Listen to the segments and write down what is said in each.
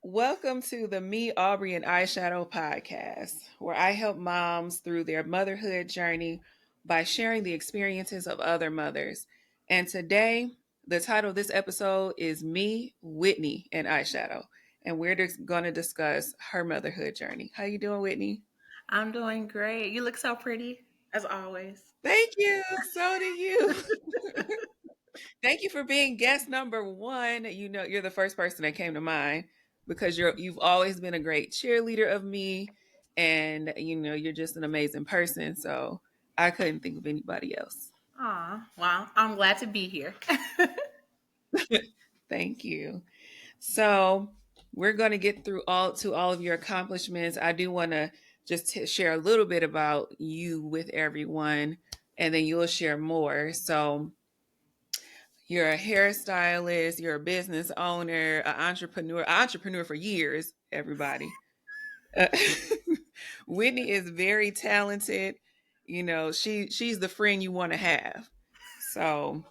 Welcome to the Me, Aubrey, and Eyeshadow podcast, where I help moms through their motherhood journey by sharing the experiences of other mothers. And today, the title of this episode is Me, Whitney, and Eyeshadow. And we're going to discuss her motherhood journey. How you doing, Whitney? I'm doing great. You look so pretty, as always. Thank you. So do you. Thank you for being guest number one. You know, you're the first person that came to mind because you've always been a great cheerleader of me, and you're just an amazing person. So I couldn't think of anybody else. Aw, well, I'm glad to be here. Thank you. So we're going to get through all of your accomplishments. I do want to just share a little bit about you with everyone, and then you'll share more. So you're a hairstylist, you're a business owner, an entrepreneur for years, everybody. Uh, Whitney is very talented. She's the friend you want to have. So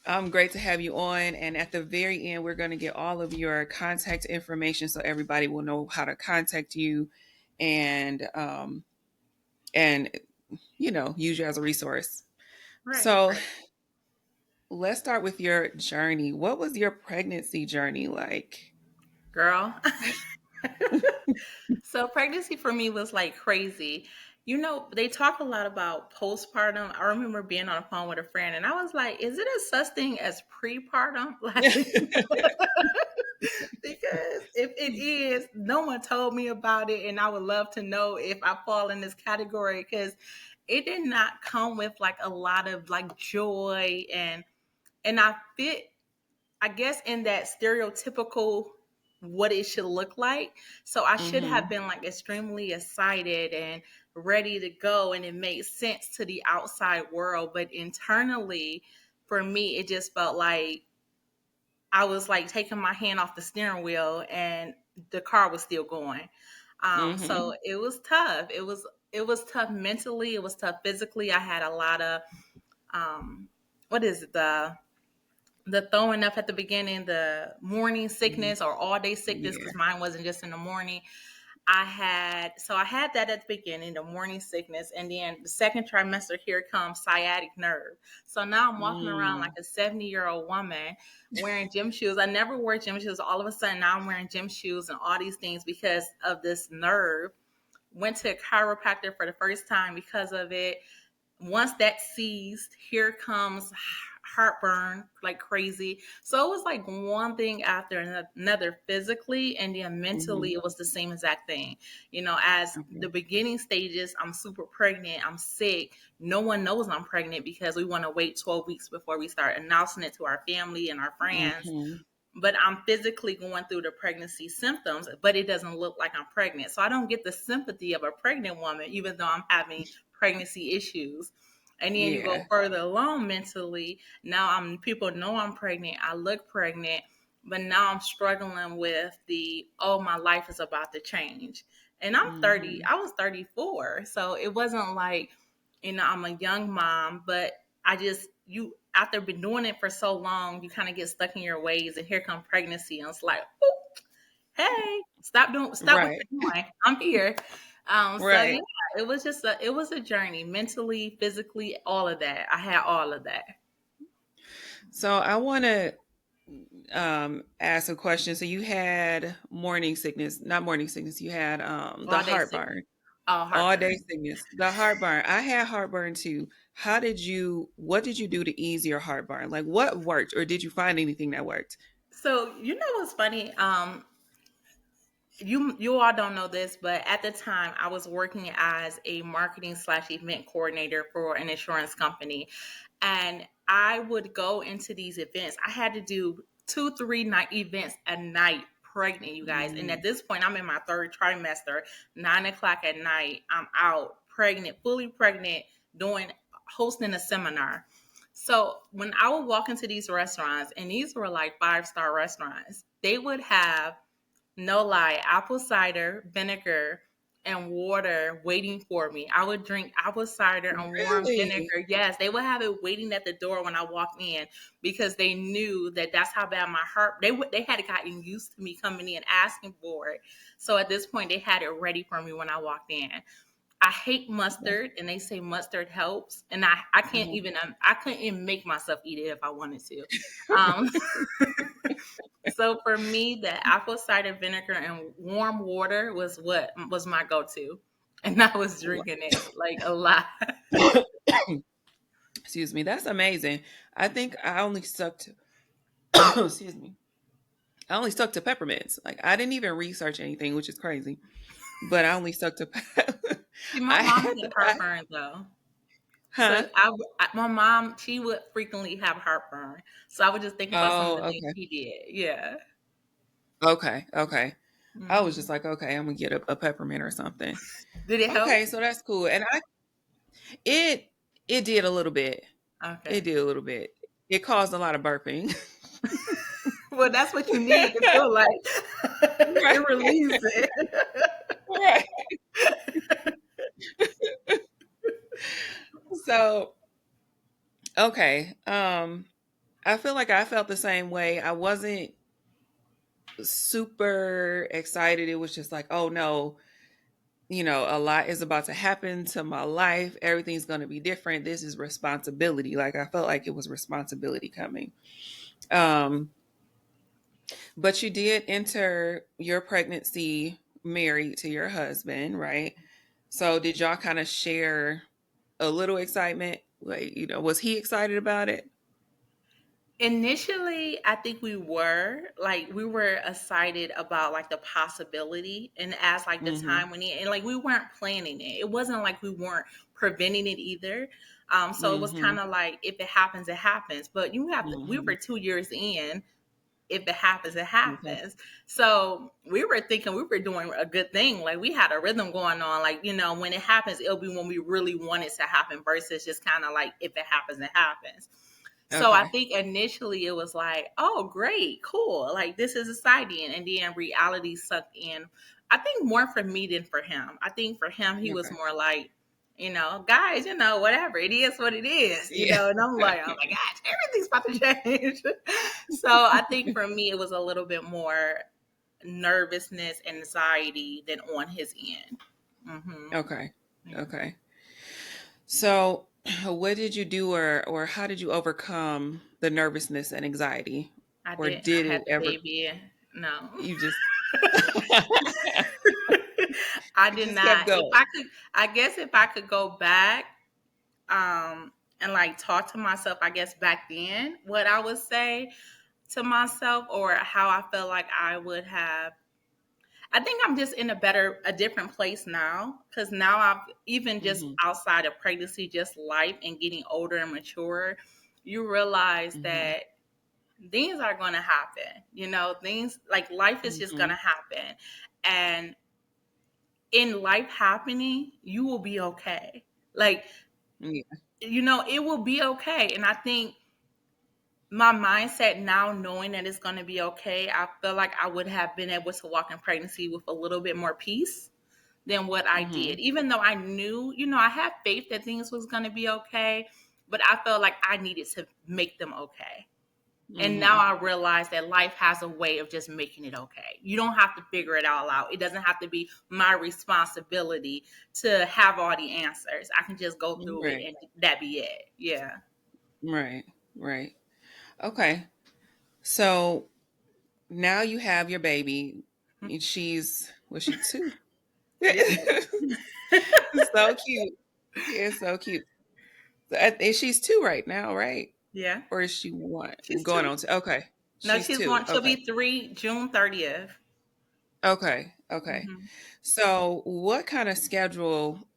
I'm great to have you on. And at the very end, we're going to get all of your contact information so everybody will know how to contact you and use you as a resource. Right, So right. let's start with your journey. What was your pregnancy journey like? Girl. So pregnancy for me was like crazy. You know, they talk a lot about postpartum. I remember being on the phone with a friend and I was like, is it a such thing as prepartum? Like, because if it is, no one told me about it, and I would love to know if I fall in this category because it did not come with like a lot of like joy and I fit, I guess, in that stereotypical what it should look like. So I should have Mm-hmm. been like extremely excited and ready to go, and it made sense to the outside world, but internally, for me, it just felt like I was like taking my hand off the steering wheel and the car was still going. So Mm-hmm. it was tough. It was tough mentally. It was tough physically. I had a lot of um, what is it, the throwing up at the beginning, the morning sickness or all day sickness Yeah. because mine wasn't just in the morning. I had that at the beginning, the morning sickness, and then the second trimester, here comes sciatic nerve. So now I'm walking around like Mm. a 70-year-old woman wearing gym shoes. I never wore gym shoes. All of a sudden now I'm wearing gym shoes and all these things because of this nerve. Went to a chiropractor for the first time because of it. Once that ceased, here comes heartburn like crazy. So it was like one thing after another physically, and then mentally, Mhm. it was the same exact thing. As Okay. the beginning stages, I'm super pregnant, I'm sick. No one knows I'm pregnant because we want to wait 12 weeks before we start announcing it to our family and our friends. Mhm. But I'm physically going through the pregnancy symptoms, but it doesn't look like I'm pregnant. So I don't get the sympathy of a pregnant woman, even though I'm having pregnancy issues. And then you go Yeah. further along mentally. Now people know I'm pregnant. I look pregnant, but now I'm struggling with my life is about to change. And I'm 30. Mhm. I was 34. So it wasn't like, I'm a young mom, but I just you after been doing it for so long, you kind of get stuck in your ways, and here come pregnancy, and it's like, "Oop, hey, stop what Right. you're doing. I'm here." So yeah, Right. it was a journey, mentally, physically, all of that. I had all of that So I want to ask a question. So you had morning sickness, not morning sickness. You had the all day sickness, heartburn, all all day heartburn. sickness, the heartburn. I had heartburn too. What did you do to ease your heartburn? Like what worked, or did you find anything that worked? So you know what's funny? You all don't know this, but at the time I was working as a marketing/event coordinator for an insurance company, and I would go into these events. I had to do 2 3 night events a night, pregnant, you guys. And at Mm. this point, I'm in my third trimester. 9 o'clock at night, I'm out, pregnant, fully pregnant, doing hosting a seminar. So when I would walk into these restaurants, and these were like 5-star restaurants, they would have, no lie, apple cider vinegar and water waiting for me. I would drink apple cider and warm Really? vinegar. Yes, they would have it waiting at the door when I walked in because they knew that that's how bad my heart. They had gotten used to me coming in asking for it. So at this point, they had it ready for me when I walked in. I hate mustard, and they say mustard helps, and I can't Uh-huh. even I couldn't even make myself eat it if I wanted to. Um, so for me, the apple cider vinegar and warm water was what was my go-to, and I was drinking it like a lot. Excuse me. That's amazing. I think I only stuck to excuse me. I only stuck to peppermints. Like I didn't even research anything, which is crazy. But I only stuck to See, my I mom had had I, heartburn though, huh? so my mom she would frequently have heartburn. So I would just think about some of Oh, the things okay. she did. Yeah. Okay. Okay. I was just Hmm. like, okay, I'm gonna get a peppermint or something. Did it help? Okay, so that's cool. And it it did a little bit. It Okay. did a little bit. It caused a lot of burping. Well, that's what you need to feel like. Right. It relieves it. Right. So, okay. I feel like I felt the same way. I wasn't super excited. It was just like, oh no, a lot is about to happen to my life. Everything's going to be different. This is responsibility. Like I felt like it was responsibility coming. Um, but you did enter your pregnancy married to your husband, right? So did y'all kind of share a little excitement? Like, was he excited about it? Initially, I think we were excited about like the possibility, and as like the Mm-hmm. time when and like we weren't planning it. It wasn't like we weren't preventing it either. So it was Mm-hmm. kind of like if it happens, it happens. But you have to. We Mm-hmm. were 2 years in. If it happens, it Okay. happens. So we were thinking we were doing a good thing. Like we had a rhythm going on. Like, when it happens, it'll be when we really want it to happen versus just kind of like if it happens, it happens. So I Okay. think initially it was like, oh, great, cool. Like this is exciting. And then reality sucked in. I think more for me than for him. I think for him, he was Okay. more like, guys, whatever. It is what it is. Yeah. And I'm like, oh my gosh, everything's about to change. So I think for me, it was a little bit more nervousness, anxiety than on his end. Hmm. Okay. Yeah. Okay. So, what did you do, or how did you overcome the nervousness and anxiety? I Or didn't. did I had it the ever baby. No. you just I you did just kept not. If going? I could, I guess if I could go back, and like talk to myself, I guess back then, what I would say to myself or how I felt like I would have. I think I'm just in a different place now because now I've even just Mhm. outside of pregnancy, just life and getting older and mature, you realize Mhm. that things are going to happen. Things like life is just going to Mhm. happen. And in life happening, you will be okay. Like, Yeah. it will be okay. And I think my mindset now, knowing that it's going to be okay, I feel like I would have been able to walk in pregnancy with a little bit more peace than what I did. Mhm. Even though I knew, I had faith that things was going to be okay, but I felt like I needed to make them okay. And now Mhm. I realize that life has a way of just making it okay. You don't have to figure it all out. It doesn't have to be my responsibility to have all the answers. I can just go through it Right. and that be it. Yeah. Right. Right. Okay. So now you have your baby. And was she 2? Yeah. So cute. Yeah, so cute. And she's 2 right now, right? Yeah. Or is she 1? She's Going two. on to Okay. No, She's 2. she'll Okay. be 3 June 30th. Okay. Okay. Hmm. So what kind of schedule,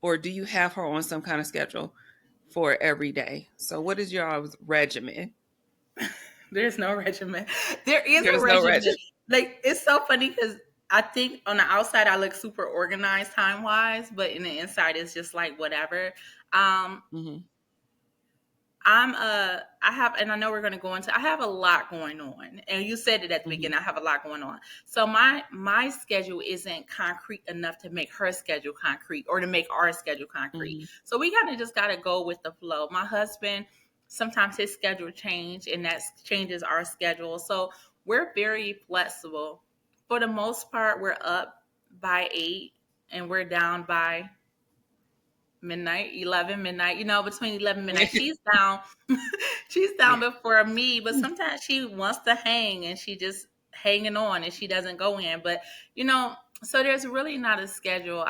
or do you have her on some kind of schedule for every day? So what is your regimen? There's no regimen. There is a There's no regimen. regimen. Like it's so funny because I think on the outside I look super organized time wise, but in the inside it's just like whatever. Um, Hmm. I have, and I know we're going to go into, I have a lot going on. And you said it at the Mhm. beginning, I have a lot going on. So my schedule isn't concrete enough to make her schedule concrete or to make our schedule concrete. Mhm. So we kind of just got to go with the flow. My husband, sometimes his schedule change and that changes our schedule. So we're very flexible. For the most part, we're up by 8 and we're down by midnight, 11 midnight, between 11 midnight. She's down. She's down Yeah. before me, but sometimes she wants to hang and she just hanging on and she doesn't go in. But, so there's really not a schedule.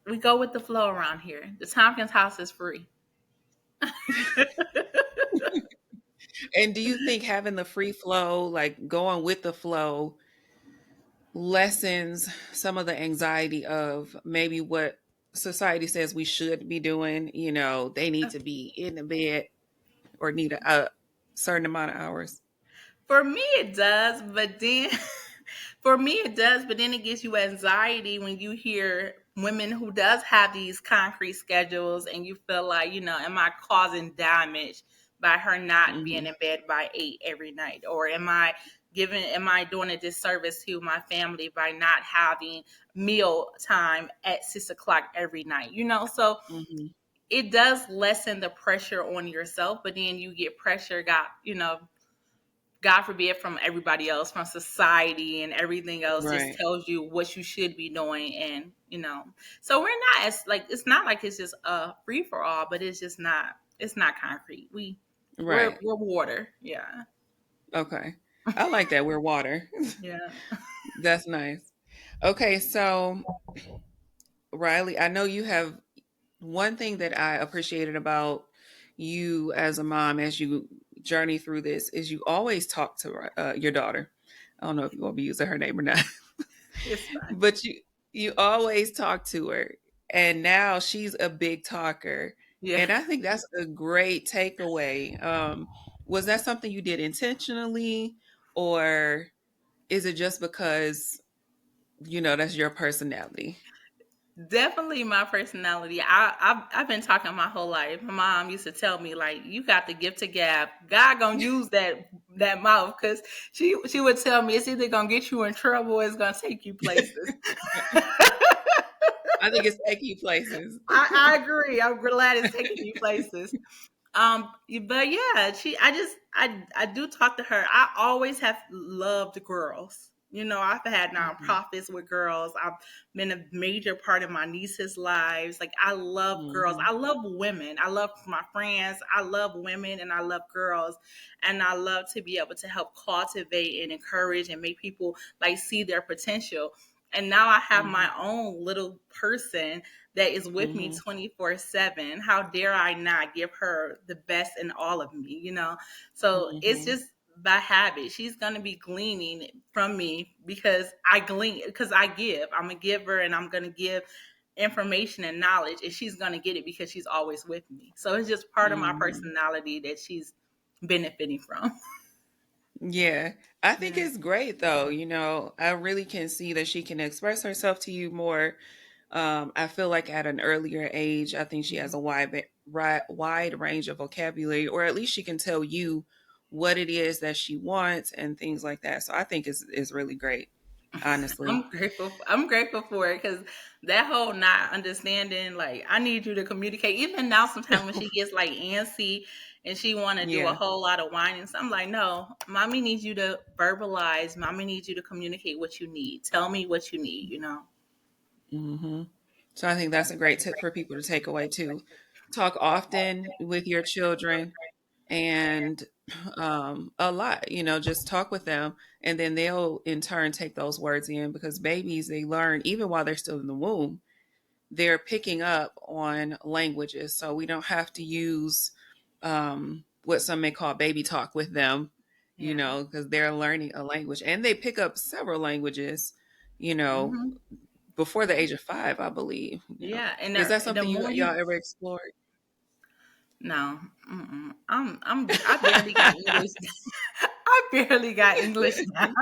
We go with the flow around here. The Tompkins house is free. And do you think having the free flow, like going with the flow, lessens some of the anxiety of maybe what society says we should be doing? They need to be in the bed or need a certain amount of hours. For me, it does, but then for me it does, but then it gives you anxiety when you hear women who does have these concrete schedules, and you feel like, am I causing damage by her not being Hmm. in bed by 8 every night, or am I doing a disservice to my family by not having meal time at 6 o'clock every night? So Hmm. it does lessen the pressure on yourself, but then you get pressure, God forbid, from everybody else, from society and everything else, just Right. tells you what you should be doing. And, so we're not as like, it's not like it's just a free for all, but it's not concrete. We're Right. water. Yeah. Okay. I like that. We're water. Yeah. That's nice. Okay, so Riley, I know you have one thing that I appreciated about you as a mom as you journey through this is you always talk to your daughter. I don't know if you want to be using her name or not, It's fine. but you always talk to her, and now she's a big talker, Yeah. and I think that's a great takeaway. Was that something you did intentionally, or is it just because that's your personality? Definitely my personality. I've been talking my whole life. My mom used to tell me, like, you got the gift to gab. God gonna use that mouth, because she would tell me it's either gonna get you in trouble or it's gonna take you places. I think it's taking places. I agree. I'm glad it's taking you places. But yeah, I do talk to her. I always have loved girls. I've had Mhm. nonprofits with girls. I've been a major part of my nieces' lives. Like, I love girls. Mhm. I love women. I love my friends. I love women and I love girls. And I love to be able to help cultivate and encourage and make people like see their potential. And now I have Mhm. my own little person that is with me Mhm. 24/7. How dare I not give her the best in all of me? So it's Mhm. just by habit. She's going to be gleaning from me because I glean, because I give. I'm a giver, and I'm going to give information and knowledge, and she's going to get it because she's always with me. So it's just part of my Mhm. personality that she's benefiting from. Yeah. I think Yeah. it's great though. I really can see that she can express herself to you more. I feel like at an earlier age, I think she has a wide range of vocabulary, or at least she can tell you what it is that she wants and things like that. So I think it's really great, honestly. I'm grateful for it, because that whole not understanding, like, I need you to communicate. Even now, sometimes when she gets like antsy and she want to do a Yeah. whole lot of whining, so I'm like, no, mommy needs you to verbalize. Mommy needs you to communicate what you need. Tell me what you need. Hmm. So I think that's a great tip for people to take away too. Talk often with your children and a lot, just talk with them, and then they'll in turn take those words in, because babies, they learn even while they're still in the womb. They're picking up on languages. So we don't have to use what some may call baby talk with them, Yeah. because they're learning a language, and they pick up several languages, you know, Hmm. before the age of 5, I believe. Yeah. And Is that the something more y'all you ever explored? no, I barely got English. I barely got English now.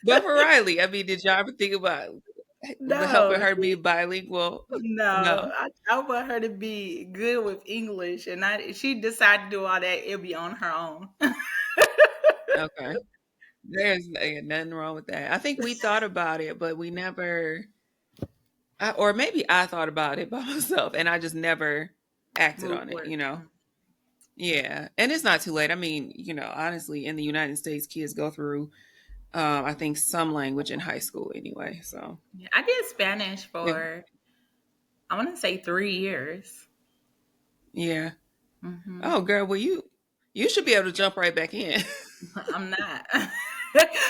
But for Riley, I mean, did y'all ever think about? No, helping her be bilingual? no. No. I want her to be good with English, and she decided to do all that. It'll be on her own. Okay. There's nothing wrong with that. I think we thought about it, but we never, or maybe I thought about it by myself and I just never acted Move on it, forward. you know? Yeah. And it's not too late. I mean, honestly, in the United States, kids go through, I think, some language in high school anyway. So, Yeah, I did Spanish yeah. for I want to say 3 years. Yeah. Hmm. Oh, girl, well, you should be able to jump right back in. I'm not.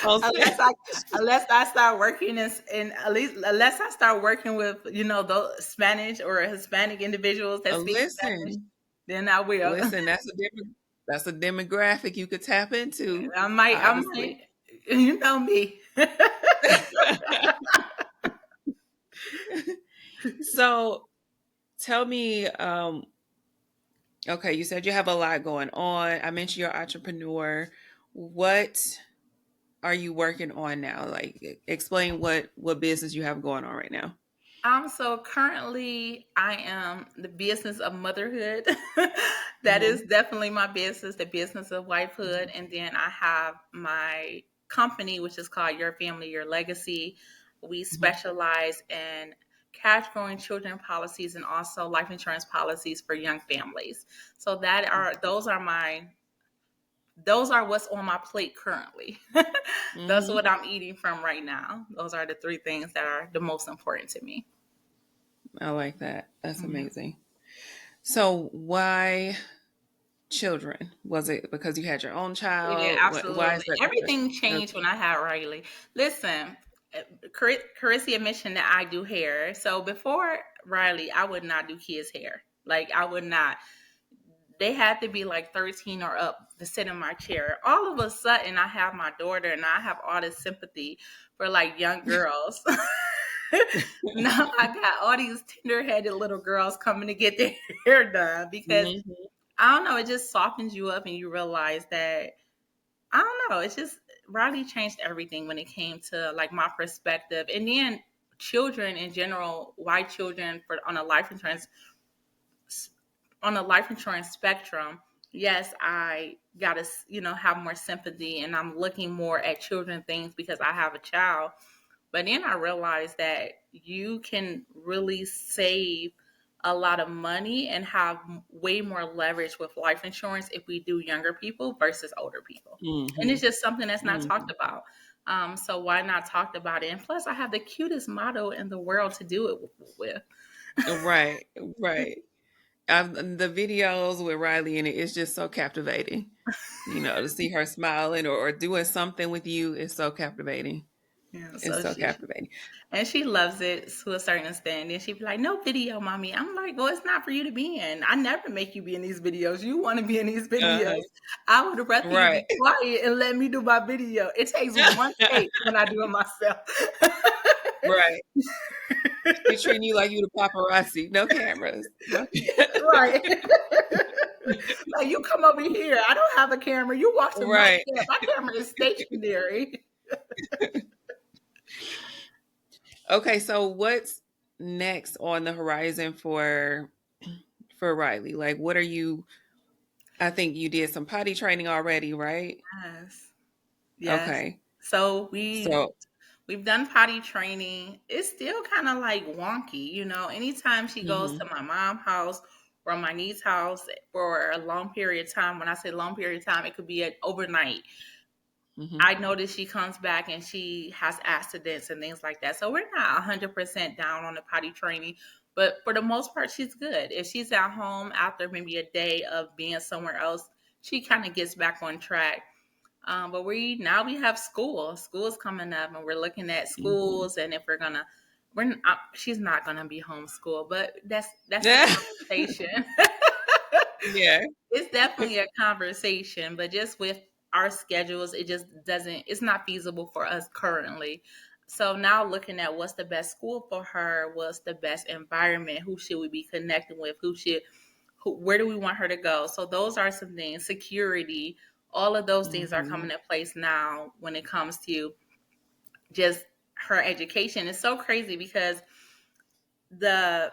I'll say, unless I unless I start working in at least unless I start working with those Spanish or Hispanic individuals that speak Spanish, listen, then I will. listen, that's a demographic you could tap into, I might, honestly. you know me. So tell me, okay, you said you have a lot going on. I mentioned you're an entrepreneur. What are you working on now? Like, explain what business you have going on right now. So currently I am the business of motherhood. That is Hmm. definitely my business, the business of wifehood. And then I have my company, which is called Your Family, Your Legacy. We Hmm. specialize in cash growing children policies and also life insurance policies for young families. So those are what's on my plate currently. That's Hmm. what I'm eating from right now. Those are the three things that are the most important to me. I like that. That's Mhm. amazing. So why children? Was it because you had your own Yeah, child? Why absolutely. is that the Everything question? changed Okay. when I had Riley. Listen, Carissa mentioned that I do hair. So before Riley, I would not do kids' hair. Like I would not. They had to be like 13 or up to sit in my chair. All of a sudden, I have my daughter, and I have all this sympathy for like young girls. Now I got all these tender-headed little girls coming to get their hair done because Hmm. I don't know. It just softens you up, and you realize that I don't know. It's just Riley changed everything when it came to like my perspective, and then children in general, white children for on a life insurance spectrum. Yes, I gotta have more sympathy, and I'm looking more at children things because I have a child. But then I realized that you can really save a lot of money and have way more leverage with life insurance if we do younger people versus older people. And Hmm. it's just something that's not talked Hmm. about. So why not talk about it? And plus, I have the cutest model in the world to do it with. Right, right. The videos with Riley in it is just so captivating. To see her smiling or doing something with you is so captivating. Yeah, It's so so captivating. she loves it to a certain extent. And she'd be like, "No video, mommy." I'm like, "Well, it's not for you to be in. I never make you be in these videos. You want to be in these videos. Uh-huh. I would rather you Right. be quiet and let me do my video. It takes one take when I do it myself." Right. She treating you like you the paparazzi. No cameras. No. Right. Like you come over here. I don't have a camera. You watching my Right. step. My camera is stationary. Okay, so what's next on the horizon for Riley? Like what are you I think you did some potty training already, right? Yes. Yes. Okay. So So, we've done potty training. It's still kind of like wonky, Anytime she goes to mhm. my mom's house or my niece's house for a long period of time, when I say long period of time, it could be an overnight. Mhm. I notice she comes back and she has accidents and things like that. So we're not 100% down on the potty training, but for the most part, she's good. If she's at home after maybe a day of being somewhere else, she kind of gets back on track. But we have school. School's coming up, and we're looking at Mhm. schools, and if we're not, she's not gonna be homeschooled, but that's a Yeah. conversation. Yeah. It's definitely a conversation, but just with our schedules, it just doesn't. It's not feasible for us currently. So now looking at what's the best school for her, what's the best environment, who should we be connecting with, where do we want her to go? So those are some things. Security, all of those things are coming Mhm. in place now when it comes to just her education. It's so crazy because the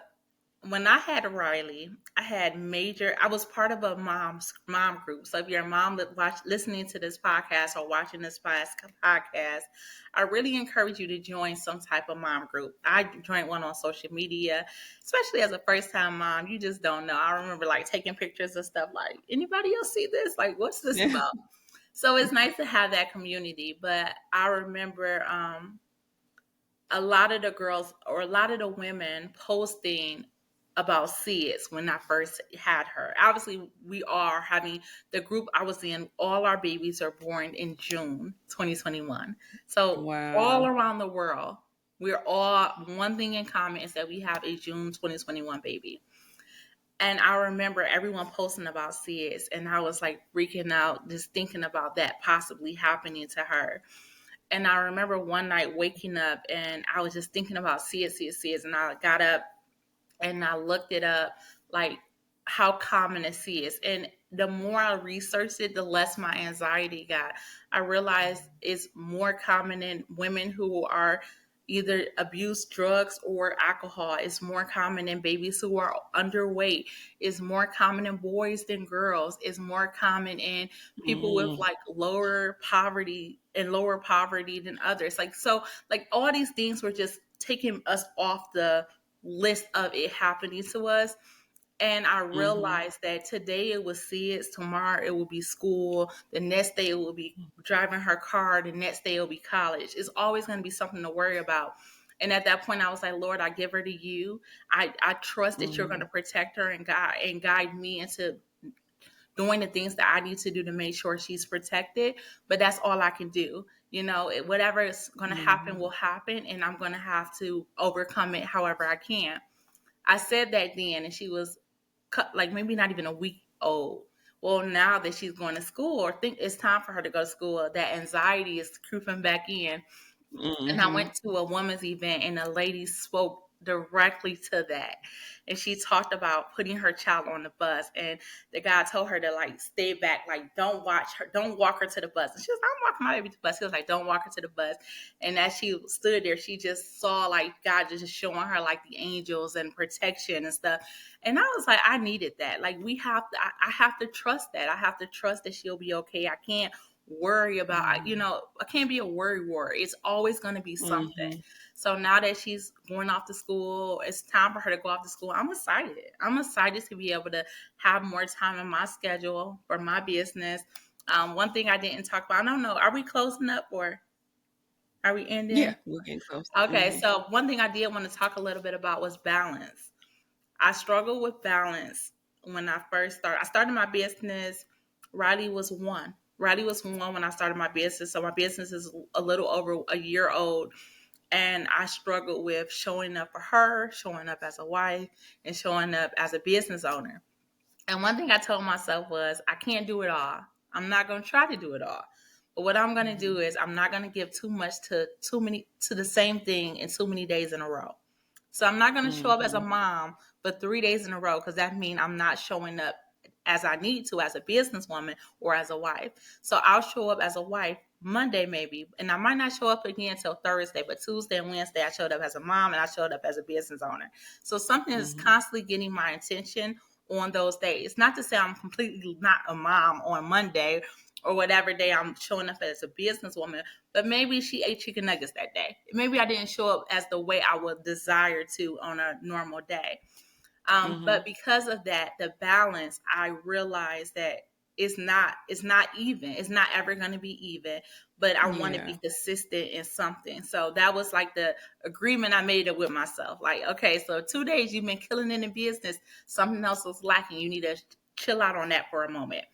when I had Riley, I was part of a mom group. So if you're a mom that listening to this podcast or watching this podcast, I really encourage you to join some type of mom group. I joined one on social media, especially as a first time mom. You just don't know. I remember like taking pictures and stuff like, anybody else see this? Like, what's this Yeah. about? So it's nice to have that community. But I remember a lot of the girls or a lot of the women posting about SIDS when I first had her. Obviously, we are having the group I was in, all our babies are born in June 2021. So, all Wow. around the world, we're all one thing in common is that we have a June 2021 baby. And I remember everyone posting about SIDS, and I was like freaking out just thinking about that possibly happening to her. And I remember one night waking up and I was just thinking about SIDS. And I got up and I looked it up, like how common it is. And the more I researched it, the less my anxiety got. I realized it's more common in women who are either abuse drugs or alcohol. It's more common in babies who are underweight. It's more common in boys than girls. It's more common in people with Mm. like lower poverty than others. Like so, like all these things were just taking us off the list of it happening to us. And I Mm-hmm. realized that today it was SIDS, tomorrow it will be school, the next day it will be driving her car, the next day it will be college. It's always going to be something to worry about. And at that point, I was like, Lord, I give her to you. I trust that you're going Mm-hmm. to protect her and guide me into doing the things that I need to do to make sure she's protected. But that's all I can do. You know, whatever is going to happen will happen, and I'm going to have to overcome it however I can. I said that then, and she was like maybe not even a week old. Well, now that she's going to school or think it's time for her to go to school, that anxiety is creeping back in. And I Mm-hmm. went to a women's event and a lady spoke directly to that. And she talked about putting her child on the bus. And the guy told her to like stay back, like don't watch her, don't walk her to the bus. And she was like, I'm walking my baby to the bus. He was like, don't walk her to the bus. And as she stood there, she just saw like God just showing her like the angels and protection and stuff. And I was like, I needed that. Like we have to, I have to trust that. I have to trust that she'll be okay. I can't worry about, I can't be a worry warrior. It's always going to be something. Mm-hmm. So now that she's going off to school, it's time for her to go off to school. I'm excited. I'm excited to be able to have more time in my schedule for my business. One thing I didn't talk about, I don't know, are we closing up or are we Yeah, ending? we're getting close. Okay, Mm-hmm. so one thing I did want to talk a little bit about was balance. I struggled with balance when I first started. I started my business. Riley was one. Riley was one when I started my business. So my business is a little over a year old. And I struggled with showing up for her, showing up as a wife, and showing up as a business owner. And one thing I told myself was, I can't do it all. I'm not going to try to do it all. But what I'm going to Mm-hmm. do is I'm not going to give too much to the same thing in too many days in a row. So I'm not going to show up as a Mm-hmm. mom for 3 days in a row because that means I'm not showing up as I need to as a businesswoman or as a wife. So I'll show up as a wife Monday maybe, and I might not show up again until Thursday, but Tuesday and Wednesday I showed up as a mom and I showed up as a business owner. So something is Mm-hmm. constantly getting my attention on those days. Not to say I'm completely not a mom on Monday or whatever day I'm showing up as a businesswoman, but maybe she ate chicken nuggets that day. Maybe I didn't show up as the way I would desire to on a normal day. Mm-hmm. But because of that, the balance, I realized that it's not even. It's not ever going to be even. But I want to be Yeah. consistent in something. So that was like the agreement I made it with myself. Like, okay, so 2 days you've been killing it in business. Something else was lacking. You need to chill out on that for a moment.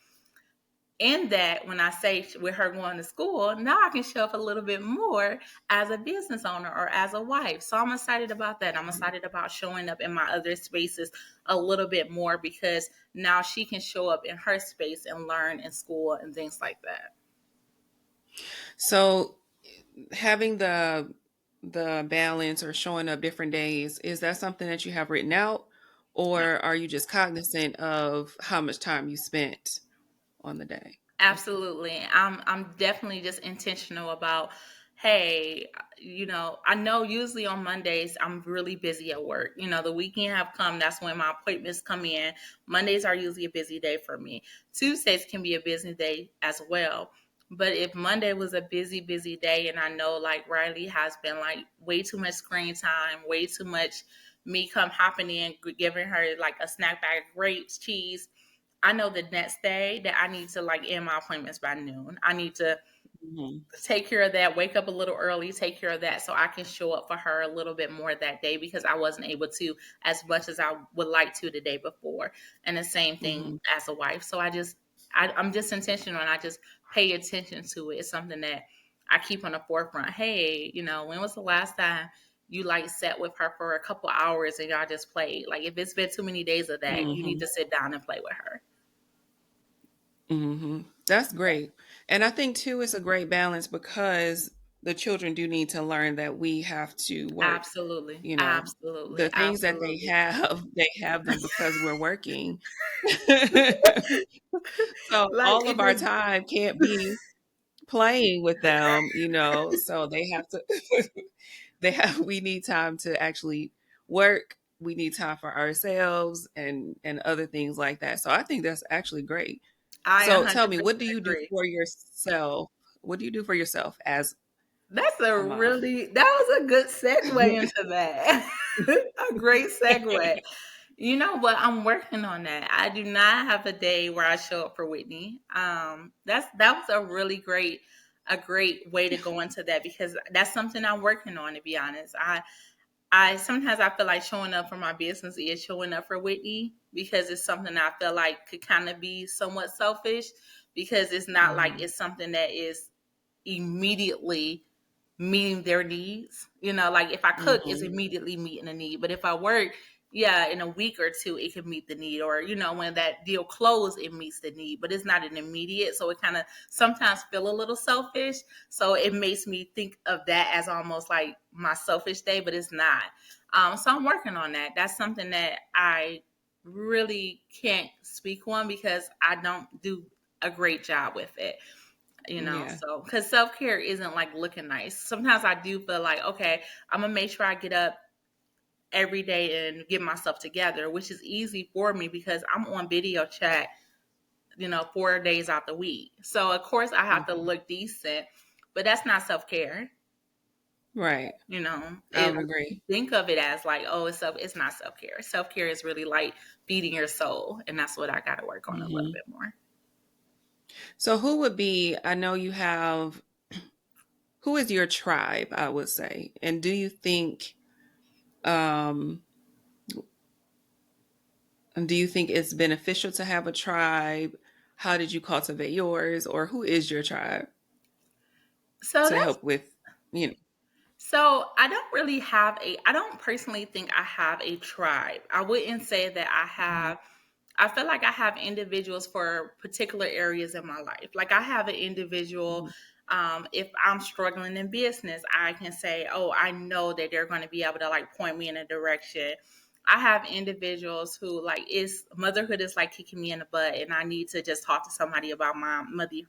In that, when I say with her going to school, now I can show up a little bit more as a business owner or as a wife. So I'm excited about that. I'm excited about showing up in my other spaces a little bit more because now she can show up in her space and learn in school and things like that. So having the balance or showing up different days, is that something that you have written out, or are you just cognizant of how much time you spent on the day? Absolutely. I'm definitely just intentional about hey, I know usually on Mondays I'm really busy at work. The weekend have come, that's when my appointments come in. Mondays are usually a busy day for me. Tuesdays can be a busy day as well. But if Monday was a busy, busy day, and I know like Riley has been like way too much screen time, way too much me come hopping in, giving her like a snack bag of grapes, cheese. I know the next day that I need to like end my appointments by noon. I need to Mhm. take care of that, wake up a little early, take care of that so I can show up for her a little bit more that day because I wasn't able to as much as I would like to the day before. And the same thing Mhm. as a wife. So I'm just intentional and I just pay attention to it. It's something that I keep on the forefront. Hey, when was the last time you like sat with her for a couple hours and y'all just played? Like if it's been too many days of that, you need Mhm. to sit down and play with her. Mhm. That's great. And I think too it's a great balance because the children do need to learn that we have to work. Absolutely. You know, Absolutely. the things that they Absolutely. have, they have them because we're working. So Like all it of our just time can't be playing with them, so they have to we need time to actually work. We need time for ourselves and other things like that. So I think that's actually great. I So tell me, 100% what do you do agree. for yourself? What do you do for yourself as That a mom? was a good segue into that. A great segue. You know what? I'm working on that. I do not have a day where I show up for Whitney. That was a great way to go into that because that's something I'm working on, to be honest. I sometimes I feel like showing up for my business is showing up for Whitney because it's something I feel like could kind of be somewhat selfish because it's not like Mhm. it's something that is immediately meeting their needs. Like if I cook, it's Mhm. immediately meeting a need. But if I work, yeah, in a week or two, it can meet the need. Or, when that deal closed, it meets the need. But it's not an immediate. So it kind of sometimes feel a little selfish. So it makes me think of that as almost like my selfish day, but it's not. So I'm working on that. That's something that I really can't speak on because I don't do a great job with it, Yeah. so because self-care isn't like looking nice. Sometimes I do feel like, okay, I'm gonna make sure I get up every day and get myself together, which is easy for me because I'm on video chat, 4 days out the week. So of course I have to Mhm. look decent, but that's not self-care. Right. I It would agree. think of it as like, oh, it's not self-care. Self-care is really like feeding your soul, and that's what I got to work on a little Mhm. bit more. So who would be, I know you have, who is your tribe, I would say. And do you think um it's beneficial to have a tribe? How did you cultivate yours, or who is your tribe So to that's help with, you know? So I don't personally think I have a tribe. I wouldn't say that Mhm. I feel like I have individuals for particular areas in my life. Like I have an individual, Mhm. if I'm struggling in business, I can say, oh, I know that they're going to be able to like point me in a direction. I have individuals who like motherhood is like kicking me in the butt and I need to just talk to somebody about my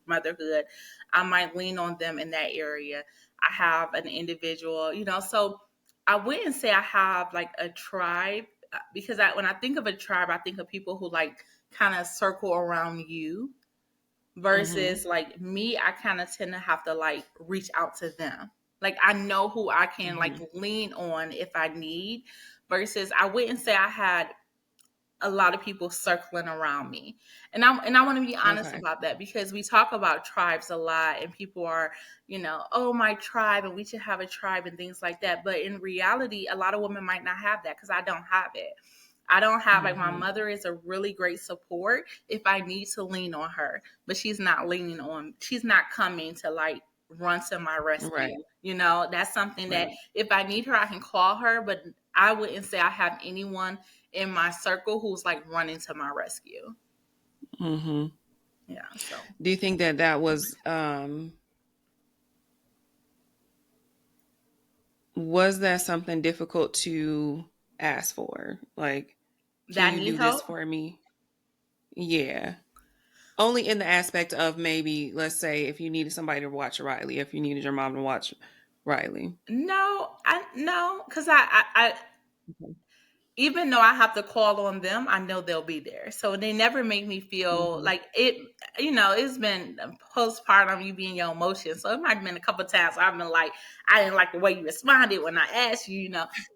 motherhood. I might lean on them in that area. I have an individual, so I wouldn't say I have like a tribe because when I think of a tribe, I think of people who like kind of circle around you Mhm. versus like me, I kind of tend to have to like reach out to them. Like I know who I can like Mhm. lean on if I need versus I wouldn't say I had a lot of people circling around me. And I want to be honest Okay. about that because we talk about tribes a lot and people are, oh my tribe and we should have a tribe and things like that. But in reality, a lot of women might not have that because I don't have it. I don't have like my Mhm. mother is a really great support if I need to lean on her, but she's not coming to like run to my Right. rescue. That's something that Right. if I need her, I can call her, but I wouldn't say I have anyone in my circle who's like running to my rescue. Mhm. Yeah. So Do you think that that was that something difficult to ask for? Like, can that you need do this help. for me? Yeah. Only in the aspect of maybe, let's say, if you needed somebody to watch Riley, if you needed your mom to watch Riley? No, I no, because I Okay. even though I have to call on them, I know they'll be there. So they never make me feel Mhm. like it. It's been postpartum, you be in your emotions. So it might have been a couple of times I've been like, I didn't like the way you responded when I asked you.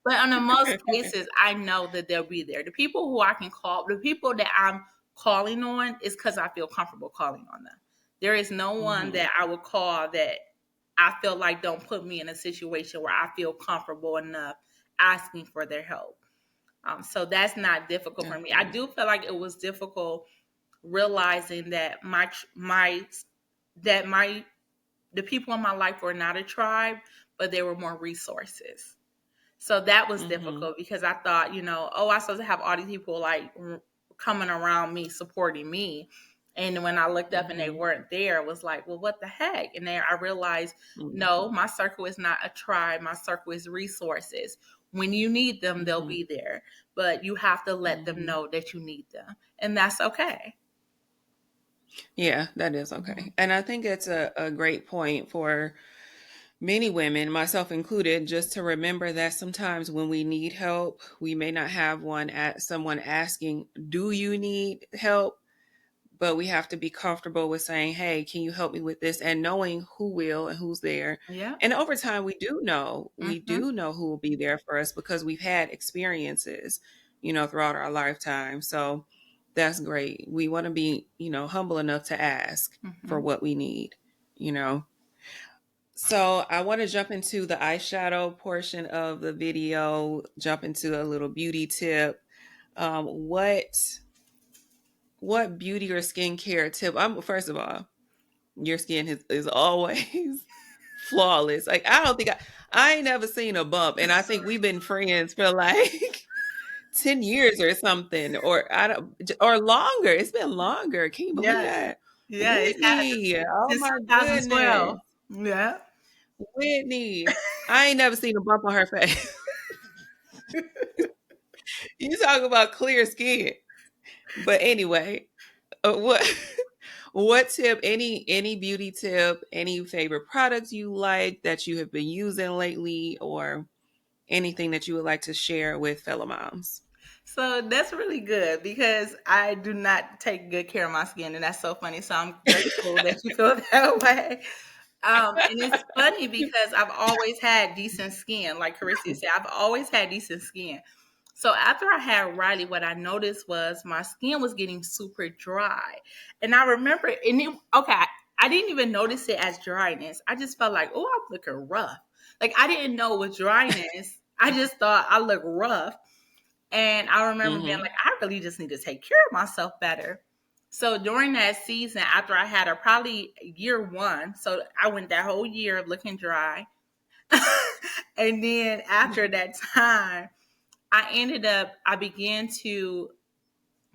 But on the most cases, I know that they'll be there. The people who I can call, the people that I'm calling on, is because I feel comfortable calling on them. There is no one Mhm. that I would call that I feel like don't put me in a situation where I feel comfortable enough asking for their help. So that's not difficult for That's me. I good. do feel like it was difficult realizing that that my the people in my life were not a tribe, but they were more resources. So that was Mhm. difficult because I thought, oh, I supposed to have all these people like coming around me, supporting me. And when I looked up and they Mhm. weren't there, it was like, well, what the heck? And then I realized, no, Mhm. my circle is not a tribe. My circle is resources. When you need them, they'll Mhm. be there. But you have to let them Mhm. know that you need them. And that's okay. Yeah, that is Mhm. okay. And I think it's a great point for many women, myself included, just to remember that sometimes when we need help, we may not have someone asking, "Do you need help?" But we have to be comfortable with saying, "Hey, can you help me with this?" And knowing who will and who's there. Yeah. And over time, we Hmm. do know who will be there for us because we've had experiences, throughout our lifetime. So that's great. We want to be, humble enough to ask for Hmm. what we need, you know. So I want to jump into the eyeshadow portion of the video, jump into a little beauty tip. Um, what what beauty or skincare tip? First of all, your skin is always flawless. Like I ain't never seen a bump, and I think we've been friends for like 10 years or something, or I don't, or longer. It's been longer. Can you believe Yes. that? Yeah, it has Whitney, oh since my 2012. goodness. Yeah. Whitney, I ain't never seen a bump on her face. You talk about clear skin. But anyway, what what tip, any beauty tip, any favorite products you like that you have been using lately, or anything that you would like to share with fellow moms? So that's really good because I do not take good care of my skin, and that's so funny. So I'm grateful that you feel that way. And it's funny because I've always had decent skin, like Carissa said. I've always had decent skin. So after I had Riley, what I noticed was my skin was getting super dry, and I remember, okay, I didn't even notice it as dryness. I just felt like, oh, I'm looking rough. Like I didn't know it was dryness. I just thought I looked rough. And I remember being Hmm. like, I really just need to take care of myself better. So during that season, after I had her, probably year one, so I went that whole year looking dry. And then after that time, I began to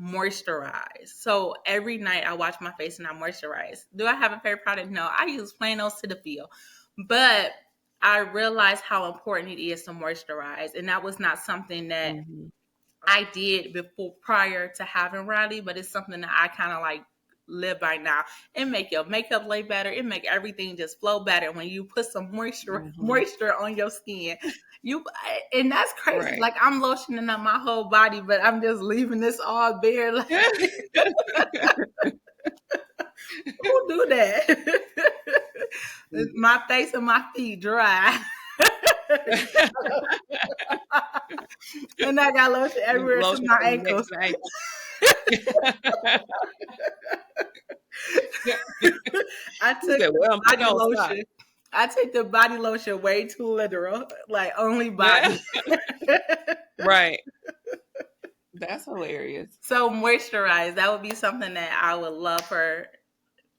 moisturize. So every night I wash my face and I moisturize. Do I have a favorite product? No, I use plain old Cetaphil. But I realized how important it is to moisturize. And that was not something that Hmm. I did before prior to having Riley, but it's something that I kind of like live by now. It make your makeup lay better. It make everything just flow better when you put some moisture Hmm. moisture on your skin. You and that's crazy. Right. Like I'm lotioning up my whole body, but I'm just leaving this all bare. Like who do that? My face and my feet dry. And I got lotion everywhere to Lotion my from the neck ankles. to the ankle. I He took said, the "Well, put body on socks." lotion. I take the body lotion way too literal, like only body. Right. That's hilarious. So moisturize. That would be something that I would love for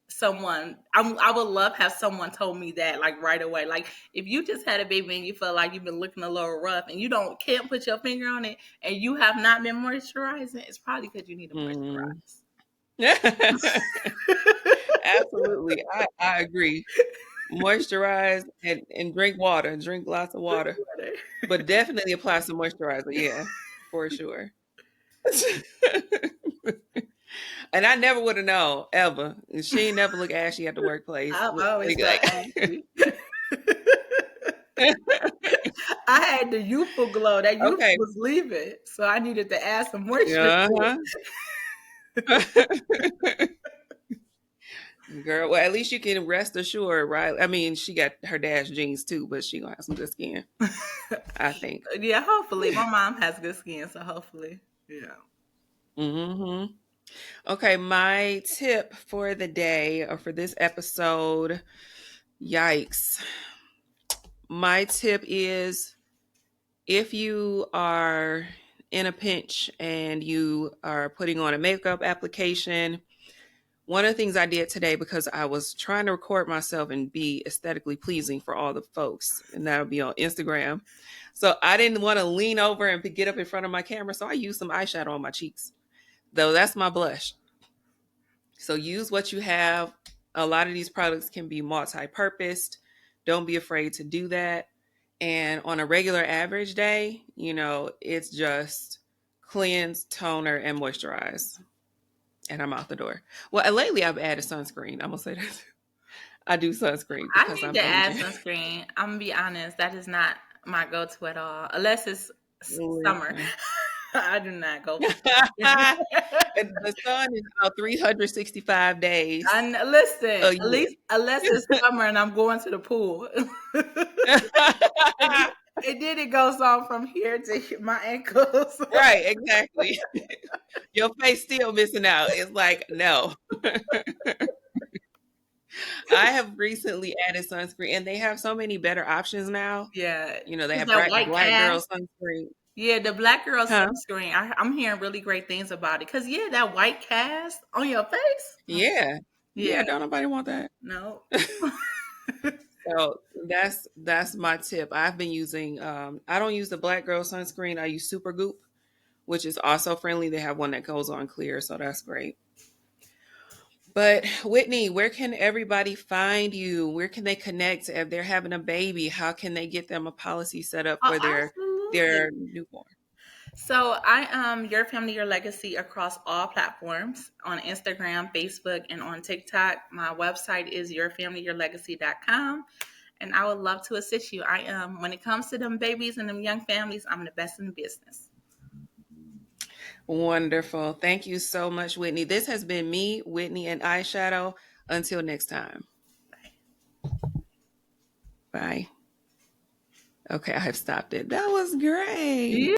someone. I would love have someone told me that like right away. Like if you just had a baby and you feel like you've been looking a little rough and you can't put your finger on it and you have not been moisturizing, it's probably because you need to Mhm. moisturize. Absolutely. I agree. Moisturize and drink water. Drink lots of water. But definitely apply some moisturizer. Yeah, for sure. And I never would have known ever. And she ain't never look ashy at the workplace. I've always felt Like, ashy. I had the youthful glow. That youth Okay. was leaving, so I needed to add some moisture to Uh-huh. Girl, well, at least you can rest assured, right? I mean, she got her dad's genes too, but she gonna have some good skin, it. I think. Yeah, hopefully. My mom has good skin, so hopefully. Yeah. Hmm. Okay, my tip for the day or for this episode, yikes. My tip is if you are in a pinch and you are putting on a makeup application, one of the things I did today because I was trying to record myself and be aesthetically pleasing for all the folks, and that'll be on Instagram. So I didn't want to lean over and get up in front of my camera, so I used some eyeshadow on my cheeks. Though that's my blush. So use what you have. A lot of these products can be multi-purposed. Don't be afraid to do that. And on a regular average day, it's just cleanse, toner, and moisturize. And I'm out the door. Well, lately I've added sunscreen. I'm gonna say that. I do sunscreen I because need I'm to add aging. sunscreen. I'm gonna be honest, that is not my go-to at all, unless it's summer. Listen. I do not go for sunscreen. And the sun is out 365 days And listen, a at least unless it's year. summer and I'm going to the pool. And then it goes on from here to my ankles. Right, exactly. Your face still missing out. It's like, no. I have recently added sunscreen and they have so many better options now. Yeah, They because have that white black girl cast. sunscreen. Yeah, the black girl Huh? sunscreen. I'm hearing really great things about it. Cause yeah, that white cast on your face. Yeah. Yeah, Yeah, don't nobody want that. no. So that's my tip. I've been using I don't use the black girl sunscreen. I use Supergoop, which is also friendly. They have one that goes on clear, so that's great. But Whitney, where can everybody find you? Where can they connect if they're having a baby? How can they get them a policy set up Oh, for their absolutely. newborn? So I am Your Family, Your Legacy across all platforms on Instagram, Facebook, and on TikTok. My website is yourfamilyyourlegacy.com. And I would love to assist you. I am, when it comes to them babies and them young families, I'm the best in the business. Wonderful. Thank you so much, Whitney. This has been me, Whitney, and Eyeshadow. Until next time. Bye. Okay, I have stopped it. That was great. Yeah.